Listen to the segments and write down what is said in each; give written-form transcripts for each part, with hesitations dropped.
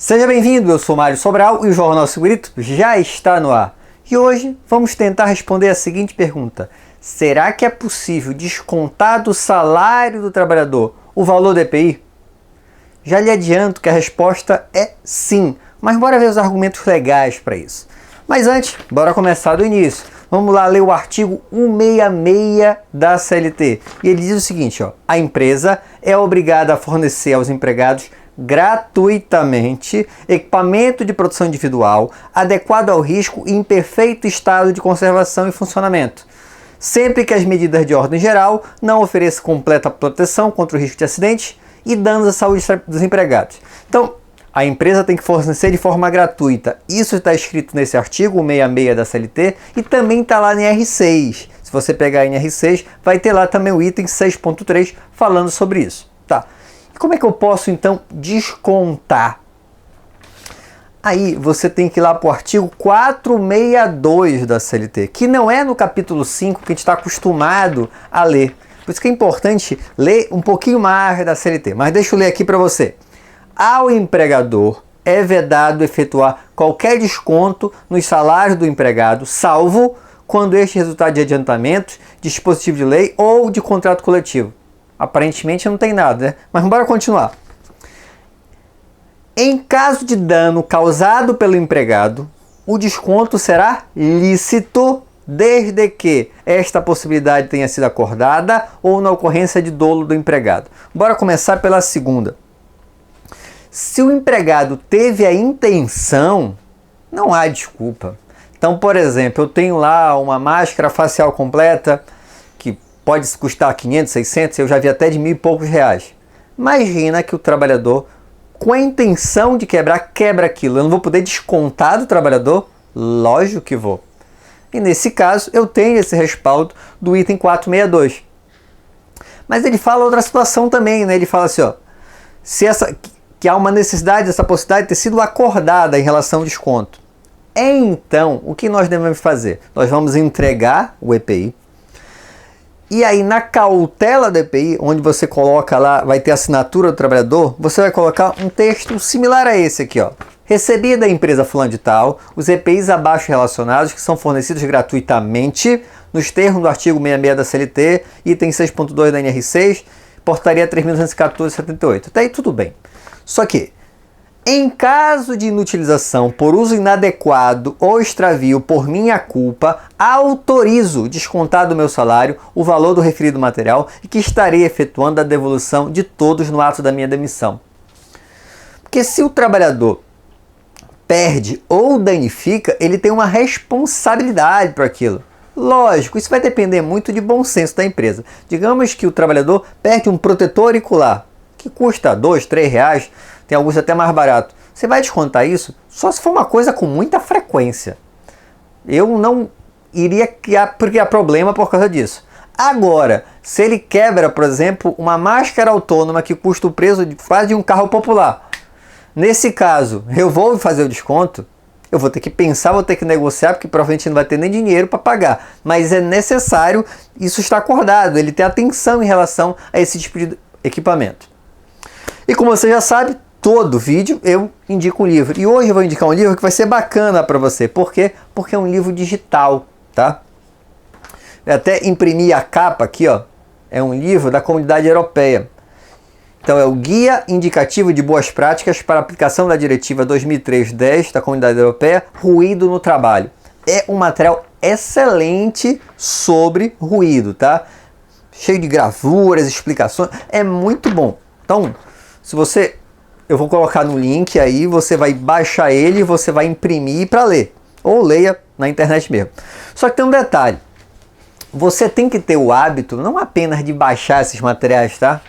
Seja bem-vindo, eu sou Mário Sobral e o Jornal Segurito já está no ar. E hoje vamos tentar responder a seguinte pergunta: será que é possível descontar do salário do trabalhador o valor do EPI? Já lhe adianto que a resposta é sim, mas bora ver os argumentos legais para isso. Mas antes, bora começar do início. Vamos lá ler o artigo 166 da CLT. E ele diz o seguinte, ó: a empresa é obrigada a fornecer aos empregados gratuitamente equipamento de proteção individual adequado ao risco e em perfeito estado de conservação e funcionamento, sempre que as medidas de ordem geral não ofereçam completa proteção contra o risco de acidentes e danos à saúde dos empregados. Então, a empresa tem que fornecer de forma gratuita. Isso está escrito nesse artigo 166 da CLT e também está lá no NR6. Se você pegar NR6, vai ter lá também o item 6.3 falando sobre isso. Tá. E como é que eu posso então descontar? Aí você tem que ir lá para o artigo 462 da CLT, que não é no capítulo 5 que a gente está acostumado a ler. Por isso que é importante ler um pouquinho mais da CLT. Mas deixa eu ler aqui para você. Ao empregador é vedado efetuar qualquer desconto nos salários do empregado, salvo quando este resultar de adiantamentos, dispositivo de lei ou de contrato coletivo. Aparentemente não tem nada, né? Mas bora continuar. Em caso de dano causado pelo empregado, o desconto será lícito desde que esta possibilidade tenha sido acordada ou na ocorrência de dolo do empregado. Bora começar pela segunda. Se o empregado teve a intenção, não há desculpa. Então, por exemplo, eu tenho lá uma máscara facial completa que pode custar 500, 600, eu já vi até de R$1.000 e poucos. Imagina que o trabalhador, com a intenção de quebrar, quebra aquilo. Eu não vou poder descontar do trabalhador? Lógico que vou. E nesse caso, eu tenho esse respaldo do item 462. Mas ele fala outra situação também, né? Ele fala assim, ó, que há uma necessidade dessa possibilidade ter sido acordada em relação ao desconto. Então, o que nós devemos fazer? Nós vamos entregar o EPI, e aí na cautela do EPI, onde você coloca lá, vai ter a assinatura do trabalhador, você vai colocar um texto similar a esse aqui, ó. Recebi da empresa fulano de tal, os EPIs abaixo relacionados, que são fornecidos gratuitamente, nos termos do artigo 66 da CLT, item 6.2 da NR6, portaria 3.214/78. Até aí tudo bem. Só que, em caso de inutilização por uso inadequado ou extravio por minha culpa, autorizo descontar do meu salário o valor do referido material e que estarei efetuando a devolução de todos no ato da minha demissão. Porque se o trabalhador perde ou danifica, ele tem uma responsabilidade para aquilo. Lógico, isso vai depender muito de bom senso da empresa. Digamos que o trabalhador perde um protetor auricular, que custa R$2, R$3, tem alguns até mais barato. Você vai descontar isso só se for uma coisa com muita frequência. Eu não iria criar problema por causa disso. Agora, se ele quebra, por exemplo, uma máscara autônoma que custa o preço de quase um carro popular, nesse caso, eu vou fazer o desconto, eu vou ter que pensar, vou ter que negociar, porque provavelmente não vai ter nem dinheiro para pagar. Mas é necessário, isso está acordado, ele tem atenção em relação a esse tipo de equipamento. E como você já sabe, todo vídeo eu indico um livro. E hoje eu vou indicar um livro que vai ser bacana para você. Por quê? Porque é um livro digital, tá? Eu até imprimi a capa aqui, ó. É um livro da Comunidade Europeia. Então é o Guia Indicativo de Boas Práticas para a Aplicação da Diretiva 2003/10 da Comunidade Europeia, Ruído no Trabalho. É um material excelente sobre ruído, tá? Cheio de gravuras, explicações. É muito bom. Então, eu vou colocar no link aí, você vai baixar ele, você vai imprimir para ler. Ou leia na internet mesmo. Só que tem um detalhe. Você tem que ter o hábito, não apenas de baixar esses materiais, tá?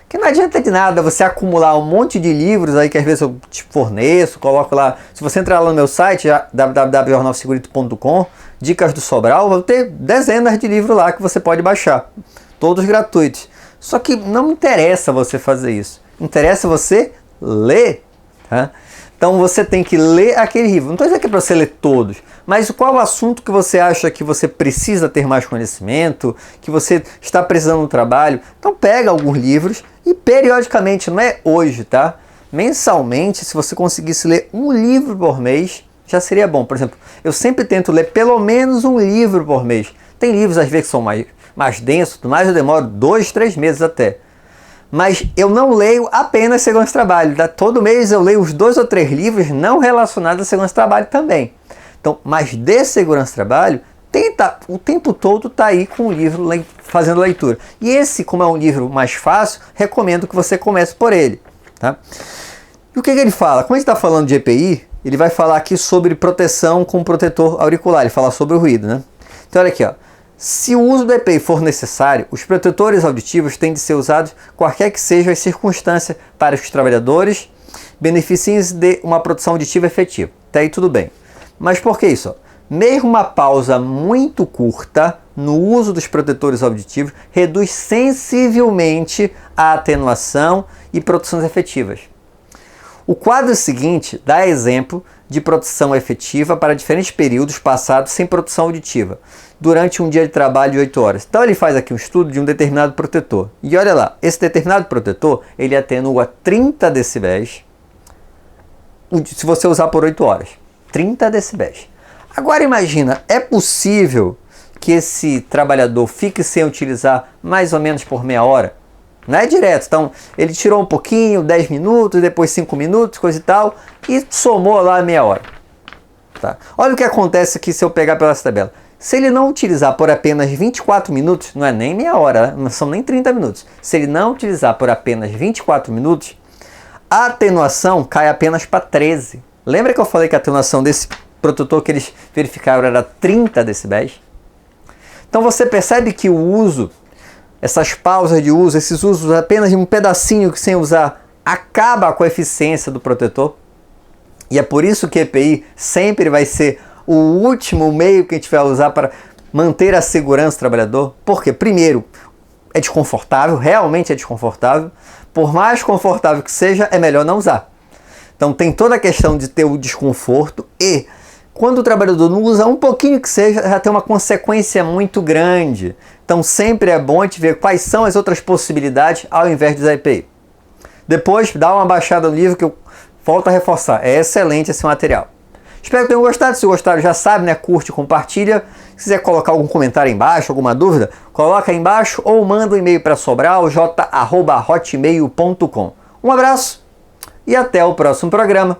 Que não adianta de nada você acumular um monte de livros aí que às vezes eu te forneço, coloco lá. Se você entrar lá no meu site, www.jornalsegurito.com, dicas do Sobral, vou ter dezenas de livros lá que você pode baixar. Todos gratuitos. Só que não interessa você fazer isso. Interessa você ler, tá? Então você tem que ler aquele livro. Não estou dizendo que é para você ler todos, mas qual o assunto que você acha que você precisa ter mais conhecimento, que você está precisando no trabalho. Então pega alguns livros e periodicamente, não é hoje, tá? mensalmente, se você conseguisse ler um livro por mês, já seria bom. Por exemplo, eu sempre tento ler pelo menos um livro por mês. Tem livros às vezes que são mais densos, mas eu demoro 2, 3 meses até. Mas eu não leio apenas segurança do trabalho. Todo mês eu leio uns 2 ou 3 livros não relacionados a segurança do trabalho também. Então, mas de segurança do trabalho, o tempo todo está aí com o livro fazendo leitura. E esse, como é um livro mais fácil, recomendo que você comece por ele. Tá? E o que ele fala? Como a gente está falando de EPI, ele vai falar aqui sobre proteção com protetor auricular. Ele fala sobre o ruído, né? Então olha aqui, ó. Se o uso do EPI for necessário, os protetores auditivos têm de ser usados qualquer que sejam as circunstâncias para que os trabalhadores beneficiem-se de uma proteção auditiva efetiva. Até aí tudo bem. Mas por que isso? Mesmo uma pausa muito curta no uso dos protetores auditivos reduz sensivelmente a atenuação e proteções efetivas. O quadro seguinte dá exemplo de proteção efetiva para diferentes períodos passados sem proteção auditiva, durante um dia de trabalho de 8 horas. Então ele faz aqui um estudo de um determinado protetor. E olha lá, esse determinado protetor, ele atenua 30 decibéis se você usar por 8 horas. 30 decibéis. Agora imagina, é possível que esse trabalhador fique sem utilizar mais ou menos por meia hora? Não é direto, então ele tirou um pouquinho, 10 minutos, depois 5 minutos, coisa e tal, e somou lá meia hora. Tá? Olha o que acontece aqui se eu pegar pela tabela. Se ele não utilizar por apenas 24 minutos, não é nem meia hora, não são nem 30 minutos. Se ele não utilizar por apenas 24 minutos, a atenuação cai apenas para 13. Lembra que eu falei que a atenuação desse protetor que eles verificaram era 30 decibéis? Então você percebe que o uso, essas pausas de uso, esses usos apenas de um pedacinho que sem usar, acaba com a eficiência do protetor. E é por isso que EPI sempre vai ser o último meio que a gente vai usar para manter a segurança do trabalhador. Porque, primeiro, é desconfortável, realmente é desconfortável. Por mais confortável que seja, é melhor não usar. Então tem toda a questão de ter o desconforto e quando o trabalhador não usa um pouquinho que seja, já tem uma consequência muito grande. Então sempre é bom a gente ver quais são as outras possibilidades ao invés de usar EPI. Depois dá uma baixada no livro que eu volto a reforçar. É excelente esse material. Espero que tenham gostado. Se gostaram, já sabe, né? Curte, compartilha. Se quiser colocar algum comentário aí embaixo, alguma dúvida, coloca aí embaixo ou manda um e-mail para sobralj@hotmail.com. Um abraço e até o próximo programa.